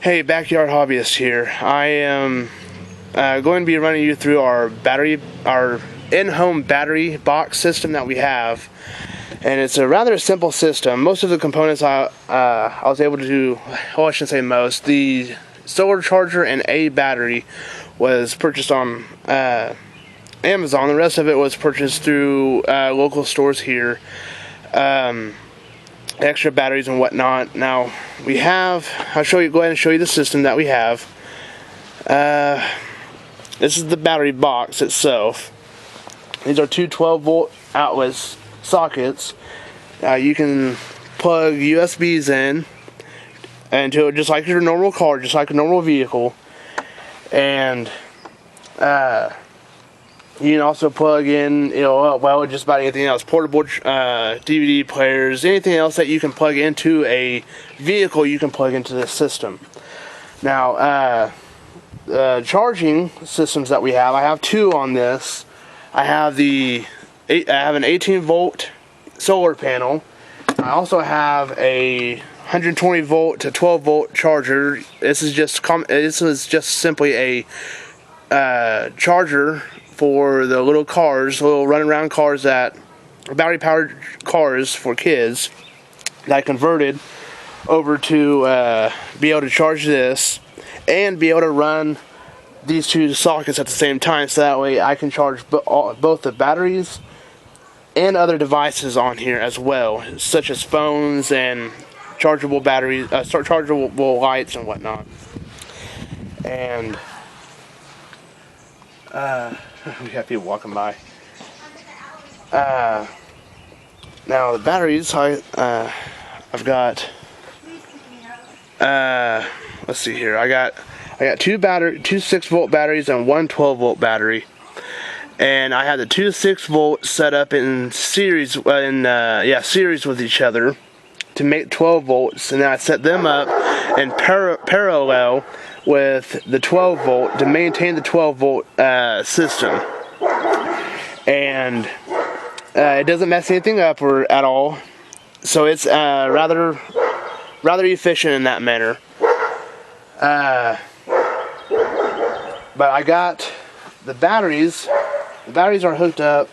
Hey, Backyard Hobbyist here. I am going to be running you through our in-home battery box system that we have, and it's a rather simple system. Most of the components I was able to do, well, I shouldn't say most. The solar charger and a battery was purchased on Amazon. The rest of it was purchased through local stores here. Extra batteries and whatnot. Now we have, go ahead and show you the system that we have. This is the battery box itself. These are two 12-volt outlet sockets. You can plug USBs in into it just like your normal car, just like a normal vehicle, and you can also plug in, just about anything else, portable DVD players, anything else that you can plug into a vehicle, you can plug into this system. Now, charging systems that we have, I have two on this. I have an 18-volt solar panel. I also have a 120-volt to 12-volt charger. This is just simply a charger for the little cars, little run around cars, battery powered cars for kids, that I converted over to be able to charge this and be able to run these two sockets at the same time, so that way I can charge both the batteries and other devices on here as well, such as phones and chargeable batteries, chargeable lights and whatnot. And we have people walking by. Now the batteries, I've got. Let's see here. I got two 6-volt batteries and one 12-volt battery, and I had the two 6-volt set up in series, series with each other to make 12 volts, and then I set them up in parallel with the 12-volt to maintain the 12-volt system, and it doesn't mess anything up at all, so it's rather efficient in that manner. But I got the batteries. The batteries are hooked up.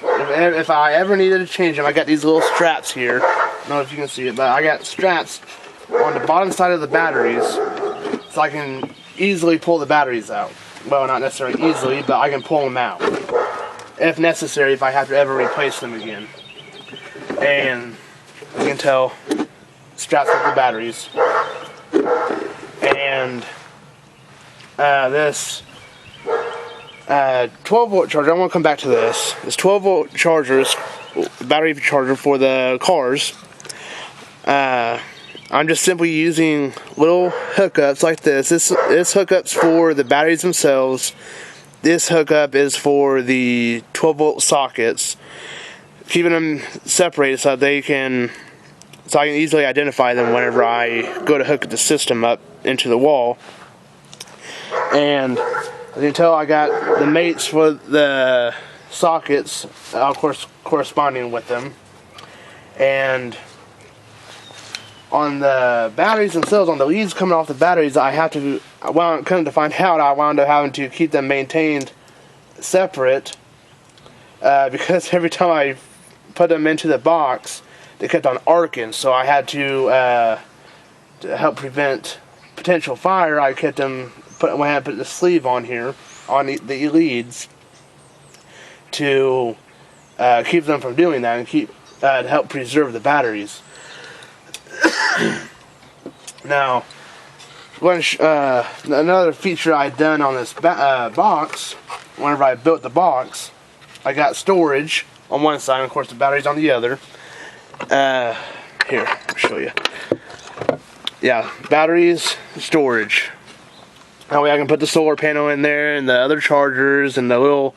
If I ever needed to change them, I got these little straps here. I don't know if you can see it, but I got straps on the bottom side of the batteries, so I can easily pull the batteries out. Well, not necessarily easily, but I can pull them out if necessary, if I have to ever replace them again. And you can tell, straps with the batteries. And this 12-volt charger, I want to come back to this. This 12-volt charger is battery charger for the cars. I'm just simply using little hookups like this. This hookup's for the batteries themselves. This hookup is for the 12-volt sockets, keeping them separated so I can easily identify them whenever I go to hook the system up into the wall. And as you can tell, I got the mates for the sockets, of course, corresponding with them. And on the batteries themselves, on the leads coming off the batteries, come to find out, I wound up having to keep them maintained separate, because every time I put them into the box, they kept on arcing. So I had to help prevent potential fire, I kept them, when I put the sleeve on here, on the leads, to keep them from doing that, and to help preserve the batteries. Now, another feature I'd done on this box, whenever I built the box, I got storage on one side, and of course the batteries on the other. Here, I'll show you. Yeah, batteries, storage. That way I can put the solar panel in there, and the other chargers, and the little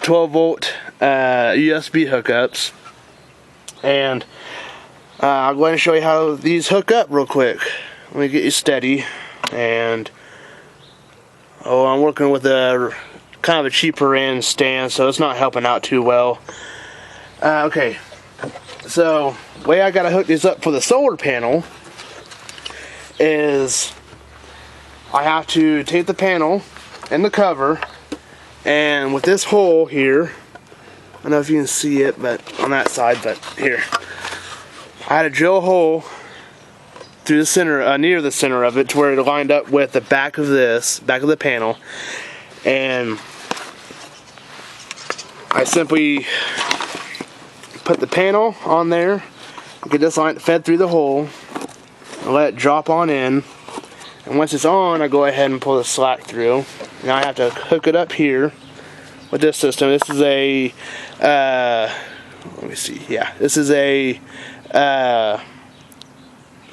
12-volt USB hookups. And I'll go ahead and show you how these hook up real quick. Let me get you steady. And I'm working with a kind of a cheaper end stand, so it's not helping out too well. Okay, so the way I gotta hook this up for the solar panel is I have to take the panel and the cover, and with this hole here, I don't know if you can see it, but on that side, but here, I had to drill a hole through the center, near the center of it, to where it lined up with the back of the panel, and I simply put the panel on there, get this line fed through the hole, and let it drop on in. And once it's on, I go ahead and pull the slack through. Now I have to hook it up here with this system. This is a, let me see, yeah, this is a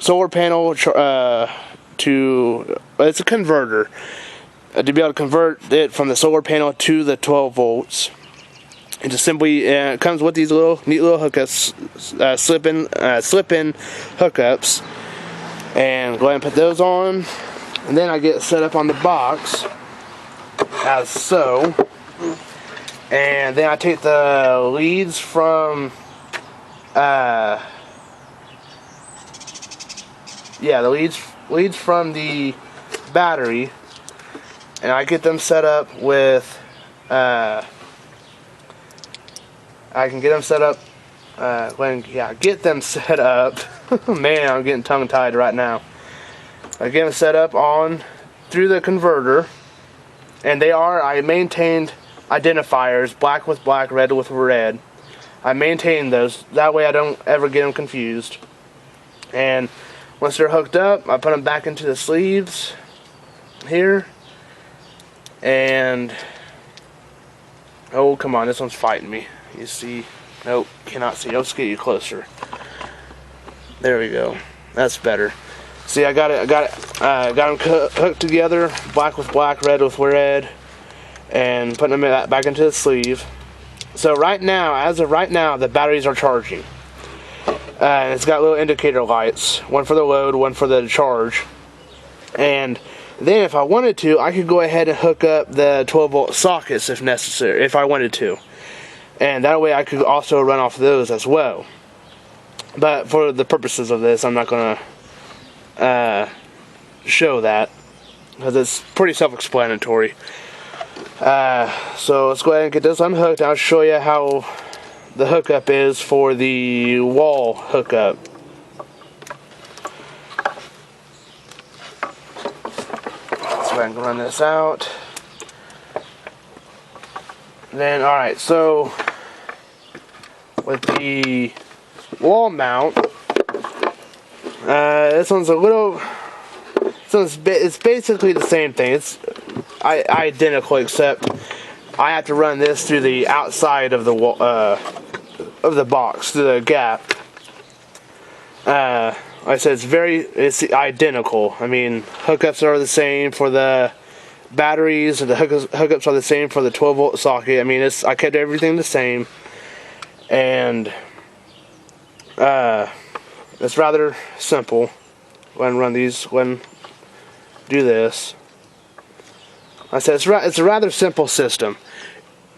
solar panel it's a converter to be able to convert it from the solar panel to the 12 volts. It just simply it comes with these neat little hookups, slip-in hookups, and go ahead and put those on, and then I get set up on the box as so, and then I take the leads from the leads from the battery, and I get them set up with I can get them set up get them set up man, I'm getting tongue-tied right now. I get them set up on through the converter, and I maintained identifiers, black with black, red with red. I maintain those, that way I don't ever get them confused. And once they're hooked up, I put them back into the sleeves here, and oh, come on, this one's fighting me. You see? Nope, cannot see. Let's get you closer. There we go. That's better. See, I got them hooked together, black with black, red with red, and putting them back into the sleeve. So right now, as of right now, the batteries are charging. And it's got little indicator lights, one for the load, one for the charge. And then if I wanted to, I could go ahead and hook up the 12 volt sockets if necessary, if I wanted to. And that way I could also run off those as well. But for the purposes of this, I'm not going to show that, because it's pretty self-explanatory. So let's go ahead and get this unhooked. I'll show you how the hookup is for the wall hookup. Let's go ahead and run this out. Then, alright, so with the wall mount, this one's a little, it's basically the same thing. It's identical, except I have to run this through the outside of the wall, of the box, through the gap. Like I said, it's identical. I mean, hookups are the same for the batteries, and the hookups are the same for the 12 volt socket. I mean, I kept everything the same, and it's rather simple. Go ahead and run these. Go ahead and do this. Like I said, it's a rather simple system.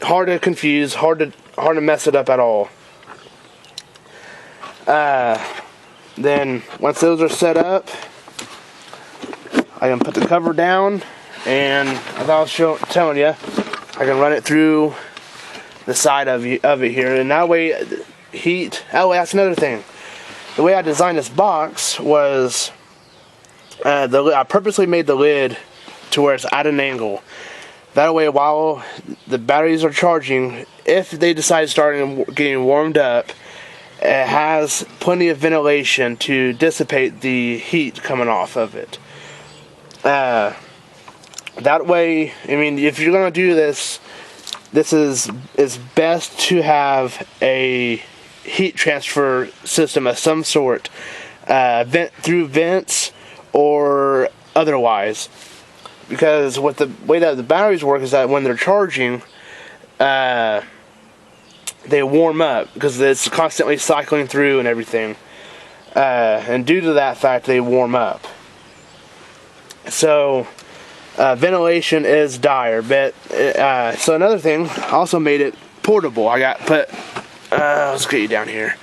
Hard to confuse, hard to mess it up at all. Then once those are set up, I can put the cover down, and as I was telling you, I can run it through the side of it here, and that way heat. Oh, that's another thing. The way I designed this box was I purposely made the lid to where it's at an angle. That way, while the batteries are charging, if they decide to start getting warmed up, it has plenty of ventilation to dissipate the heat coming off of it. That way, I mean, if you're going to do this, it's best to have a heat transfer system of some sort, through vents or otherwise. Because what the way that the batteries work is that when they're charging, they warm up because it's constantly cycling through and everything. And due to that fact, they warm up. So ventilation is dire. But so another thing, also made it portable. Let's get you down here.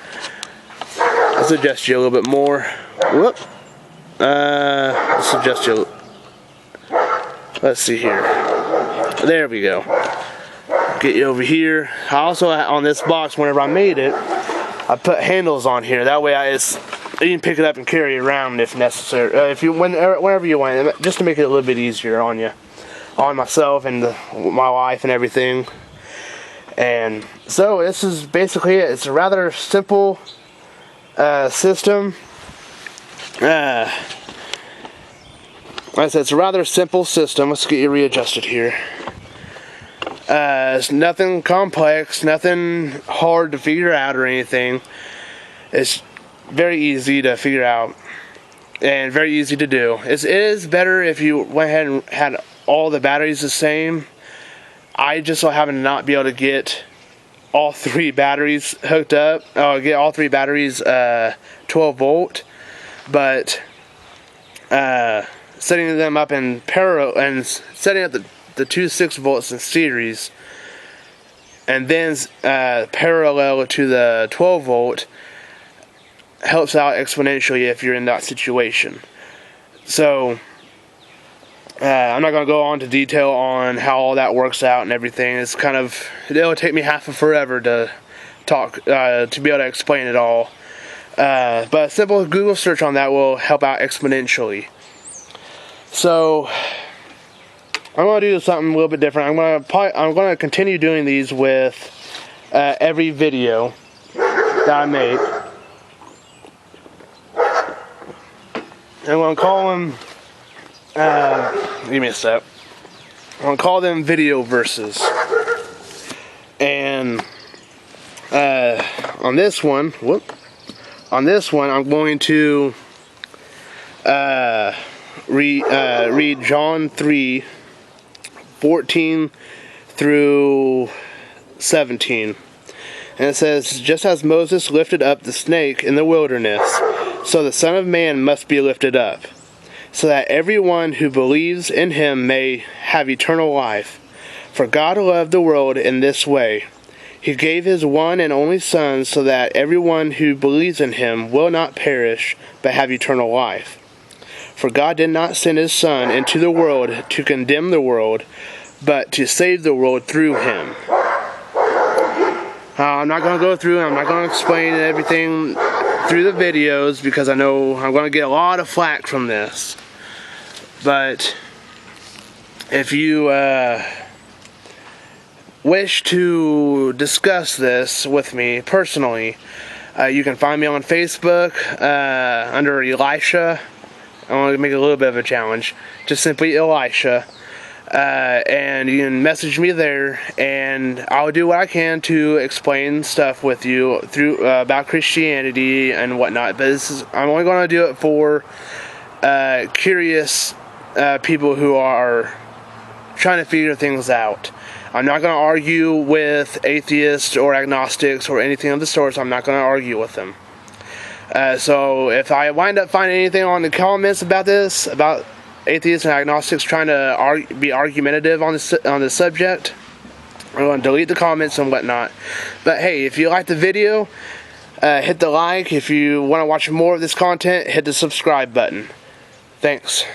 Let's adjust you a little bit more. Whoop. Suggest you. Let's see here. There we go. Get you over here. I also, on this box, whenever I made it, I put handles on here. That way, you can pick it up and carry it around if necessary. Whenever you want, just to make it a little bit easier on you, on myself and my wife and everything. And so this is basically it. It's a rather simple system. Like I said, it's a rather simple system. Let's get you readjusted here. It's nothing complex, nothing hard to figure out or anything. It's very easy to figure out and very easy to do. It is better if you went ahead and had all the batteries the same. I just so happen to not be able to get all 3 batteries hooked up. Get all 3 batteries 12 volt, but setting them up in parallel and setting up the 2 6 volts in series, and then parallel to the 12 volt helps out exponentially if you're in that situation. So I'm not going to go on to detail on how all that works out and everything. It's it'll take me half of forever to talk, to be able to explain it all. But a simple Google search on that will help out exponentially. So I'm going to do something a little bit different. I'm going to continue doing these with every video that I make. I'm going to call them, give me a sec. I'm going to call them video verses. And on this one, I'm going to read John 3:14 through 17. And it says, "Just as Moses lifted up the snake in the wilderness, so the Son of Man must be lifted up, so that everyone who believes in him may have eternal life. For God loved the world in this way. He gave his one and only Son, so that everyone who believes in him will not perish, but have eternal life. For God did not send his Son into the world to condemn the world, but to save the world through him." I'm not going to go through, I'm not going to explain everything through the videos, because I know I'm going to get a lot of flack from this. But if you wish to discuss this with me personally, you can find me on Facebook under Elisha. I want to make it a little bit of a challenge. Just simply Elisha. And you can message me there, and I'll do what I can to explain stuff with you through about Christianity and whatnot. But I'm only going to do it for curious people who are trying to figure things out. I'm not going to argue with atheists or agnostics or anything of the sort. So I'm not going to argue with them. So if I wind up finding anything on the comments about this, about atheists and agnostics trying to be argumentative on the subject, I'm going to delete the comments and whatnot. But hey, if you like the video, hit the like. If you want to watch more of this content, hit the subscribe button. Thanks.